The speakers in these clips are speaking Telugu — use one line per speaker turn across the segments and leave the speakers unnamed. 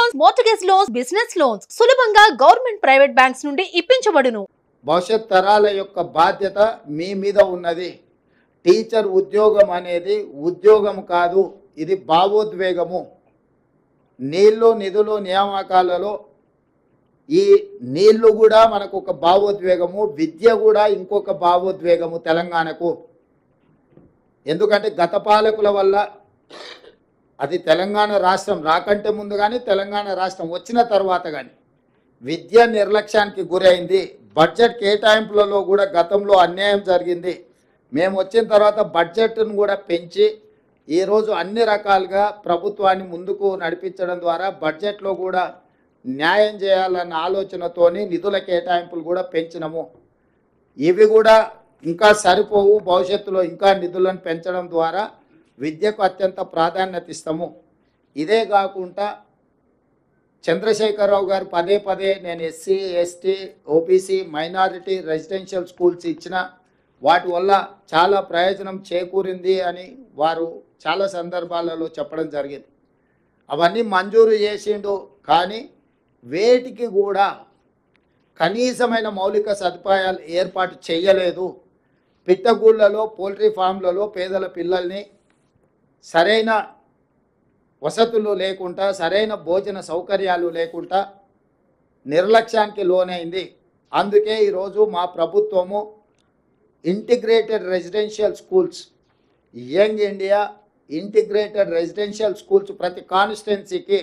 Loans, mortgage loans, business loans సులభంగా గవర్నమెంట్ ప్రైవేట్ బ్యాంక్స్ నుండి ఇప్పించబడును.
భవిష్యత్ తరాల యొక్క బాధ్యత మీ మీద ఉన్నది. టీచర్ ఉద్యోగం అనేది ఉద్యోగం కాదు, ఇది భావోద్వేగము. నీళ్లు నిధులు నియామకాలలో ఈ నీళ్లు కూడా మనకు ఒక భావోద్వేగము, విద్య కూడా ఇంకొక భావోద్వేగము తెలంగాణకు. ఎందుకంటే గత పాలకుల వల్ల అది తెలంగాణ రాష్ట్రం రాకంటే ముందు కానీ తెలంగాణ రాష్ట్రం వచ్చిన తర్వాత కానీ విద్య నిర్లక్ష్యానికి గురైంది. బడ్జెట్ కేటాయింపులలో కూడా గతంలో అన్యాయం జరిగింది. మేము వచ్చిన తర్వాత బడ్జెట్ను కూడా పెంచి ఈరోజు అన్ని రకాలుగా ప్రభుత్వాన్ని ముందుకు నడిపించడం ద్వారా బడ్జెట్లో కూడా న్యాయం చేయాలన్న ఆలోచనతోని నిధుల కేటాయింపులు కూడా పెంచినము. ఇవి కూడా ఇంకా సరిపోవు, భవిష్యత్తులో ఇంకా నిధులను పెంచడం ద్వారా విద్యకు అత్యంత ప్రాధాన్యత ఇస్తాము. ఇదే కాకుండా చంద్రశేఖరరావు గారు పదే పదే నేను SC ST OBC minority residential schools ఇచ్చిన వాటి వల్ల చాలా ప్రయోజనం చేకూరింది అని వారు చాలా సందర్భాలలో చెప్పడం జరిగింది. అవన్నీ మంజూరు చేసిండు, కానీ వేటికి కూడా కనీసమైన మౌలిక సదుపాయాలు ఏర్పాటు చేయలేదు. పిట్టగూళ్ళలో పోల్ట్రీ ఫామ్లలో పేదల పిల్లల్ని సరైన వసతులు లేకుండా, సరైన భోజన సౌకర్యాలు లేకుండా నిర్లక్ష్యానికి లోనైంది. అందుకే ఈరోజు మా ప్రభుత్వము integrated residential schools, young India integrated residential schools ప్రతి కాన్స్టిట్యున్సీకి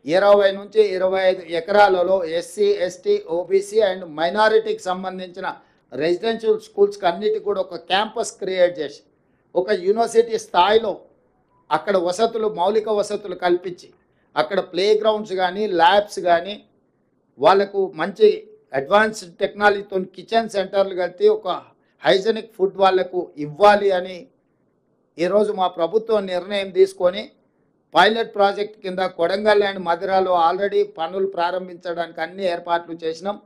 20 నుంచి 25 ఎకరాలలో ఎస్సీ ఎస్టీ ఓబీసీ అండ్ మైనారిటీకి సంబంధించిన రెసిడెన్షియల్ స్కూల్స్కి అన్నిటికీ కూడా ఒక క్యాంపస్ క్రియేట్ చేసి ఒక యూనివర్సిటీ స్థాయిలో అక్కడ వసతులు, మౌలిక వసతులు కల్పించి అక్కడ ప్లే గ్రౌండ్స్ కానీ ల్యాబ్స్ కానీ వాళ్ళకు మంచి అడ్వాన్స్డ్ టెక్నాలజీతో కిచెన్ సెంటర్లు కలిపి ఒక హైజెనిక్ ఫుడ్ వాళ్లకు ఇవ్వాలి అని ఈరోజు మా ప్రభుత్వం నిర్ణయం తీసుకొని పైలట్ ప్రాజెక్ట్ కింద కొడంగల్ అండ్ మధిరాలో ఆల్రెడీ పనులు ప్రారంభించడానికి అన్ని ఏర్పాట్లు చేసినాం.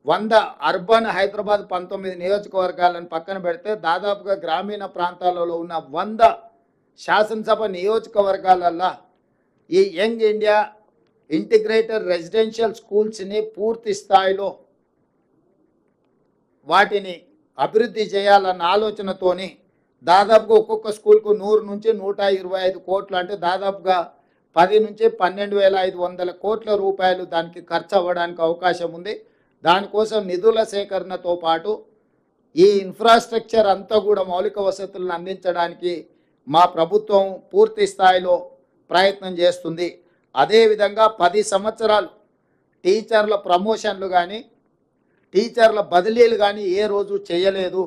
100 అర్బన్ హైదరాబాద్ 19 నియోజకవర్గాలను పక్కన పెడితే దాదాపుగా గ్రామీణ ప్రాంతాలలో ఉన్న 100 శాసనసభ నియోజకవర్గాలల్లో ఈ యంగ్ ఇండియా ఇంటిగ్రేటెడ్ రెసిడెన్షియల్ స్కూల్స్ని పూర్తి స్థాయిలో వాటిని అభివృద్ధి చేయాలన్న ఆలోచనతోని దాదాపుగా ఒక్కొక్క స్కూల్కు 100 నుంచి 125 కోట్లు, అంటే దాదాపుగా 10 నుంచి 12,500 కోట్ల రూపాయలు దానికి ఖర్చు అవ్వడానికి అవకాశం ఉంది. దానికోసం నిధుల సేకరణతో పాటు ఈ ఇన్ఫ్రాస్ట్రక్చర్ అంతా కూడా మౌలిక వసతులను అందించడానికి మా ప్రభుత్వం పూర్తి స్థాయిలో ప్రయత్నం చేస్తుంది. అదేవిధంగా 10 సంవత్సరాలు టీచర్ల ప్రమోషన్లు కానీ టీచర్ల బదిలీలు కానీ ఏ రోజు చేయలేదు.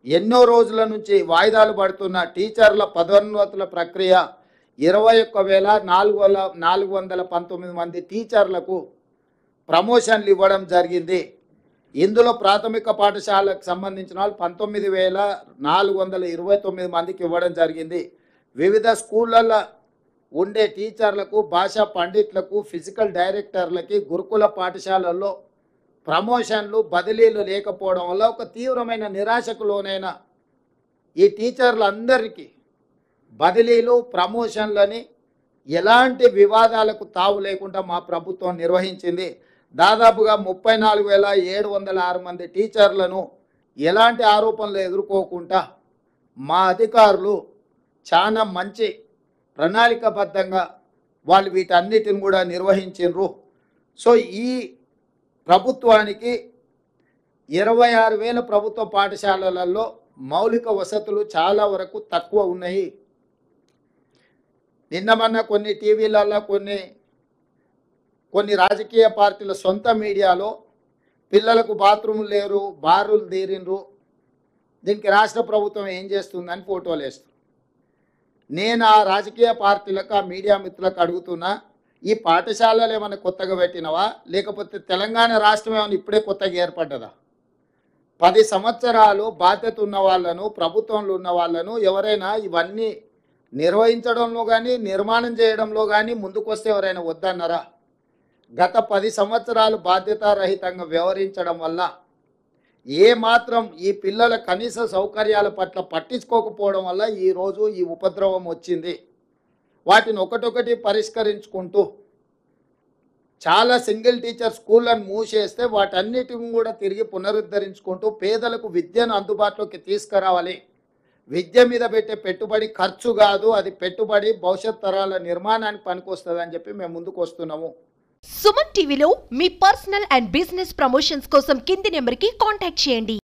ఎన్నో రోజుల నుంచి వాయిదాలు పడుతున్న టీచర్ల పదోన్నతుల ప్రక్రియ 21,419 మంది టీచర్లకు ప్రమోషన్లు ఇవ్వడం జరిగింది. ఇందులో ప్రాథమిక పాఠశాలకు సంబంధించిన వాళ్ళు 19,429 మందికి ఇవ్వడం జరిగింది. వివిధ స్కూళ్ళల్లో ఉండే టీచర్లకు, భాషా పండిట్లకు, ఫిజికల్ డైరెక్టర్లకి గురుకుల పాఠశాలల్లో ప్రమోషన్లు బదిలీలు లేకపోవడం వల్ల ఒక తీవ్రమైన నిరాశకు లోనైన ఈ టీచర్లందరికీ బదిలీలు, ప్రమోషన్లని ఎలాంటి వివాదాలకు తావు లేకుండా మా ప్రభుత్వం నిర్వహించింది. దాదాపుగా 34,706 మంది టీచర్లను ఎలాంటి ఆరోపణలు ఎదుర్కోకుండా మా అధికారులు చాలా మంచి ప్రణాళికాబద్ధంగా వాళ్ళు వీటన్నిటిని కూడా నిర్వహించారు. సో ఈ ప్రభుత్వానికి 26,000 ప్రభుత్వ పాఠశాలలలో మౌలిక వసతులు చాలా వరకు తక్కువ ఉన్నాయి. నిన్న మొన్న కొన్ని టీవీలలో కొన్ని రాజకీయ పార్టీల సొంత మీడియాలో పిల్లలకు బాత్రూములు లేరు, బారులు తీరిండ్రు, దీనికి రాష్ట్ర ప్రభుత్వం ఏం చేస్తుందని ఫోటోలు వేస్తారు. నేను ఆ రాజకీయ పార్టీలకు, ఆ మీడియా మిత్రులకు అడుగుతున్నా, ఈ పాఠశాలలు ఏమైనా కొత్తగా పెట్టినవా, లేకపోతే తెలంగాణ రాష్ట్రం ఏమైనా ఇప్పుడే కొత్తగా ఏర్పడ్డదా? 10 సంవత్సరాలు బాధ్యత ఉన్న వాళ్ళను, ప్రభుత్వంలో ఉన్న వాళ్ళను ఎవరైనా ఇవన్నీ నిర్వహించడంలో కానీ నిర్మాణం చేయడంలో కానీ ముందుకొస్తే ఎవరైనా వద్దన్నారా? గత 10 సంవత్సరాలు బాధ్యతారహితంగా వ్యవహరించడం వల్ల ఏమాత్రం ఈ పిల్లల కనీస సౌకర్యాల పట్ల పట్టించుకోకపోవడం వల్ల ఈరోజు ఈ ఉపద్రవం వచ్చింది. వాటిని ఒకటొకటి పరిష్కరించుకుంటూ చాలా సింగిల్ టీచర్ స్కూళ్ళను మూసేస్తే వాటన్నిటిని కూడా తిరిగి పునరుద్ధరించుకుంటూ పేదలకు విద్యను అందుబాటులోకి తీసుకురావాలి. విద్య మీద పెట్టే పెట్టుబడి ఖర్చు కాదు, అది పెట్టుబడి భవిష్యత్ తరాల నిర్మాణానికి పనికొస్తుందని చెప్పి మేము ముందుకు వస్తున్నాము.
సుమన్ టీవీలో మీ పర్సనల్ అండ్ బిజినెస్ ప్రమోషన్స్ కోసం కింది నెంబర్కి కాంటాక్ట్ చేయండి.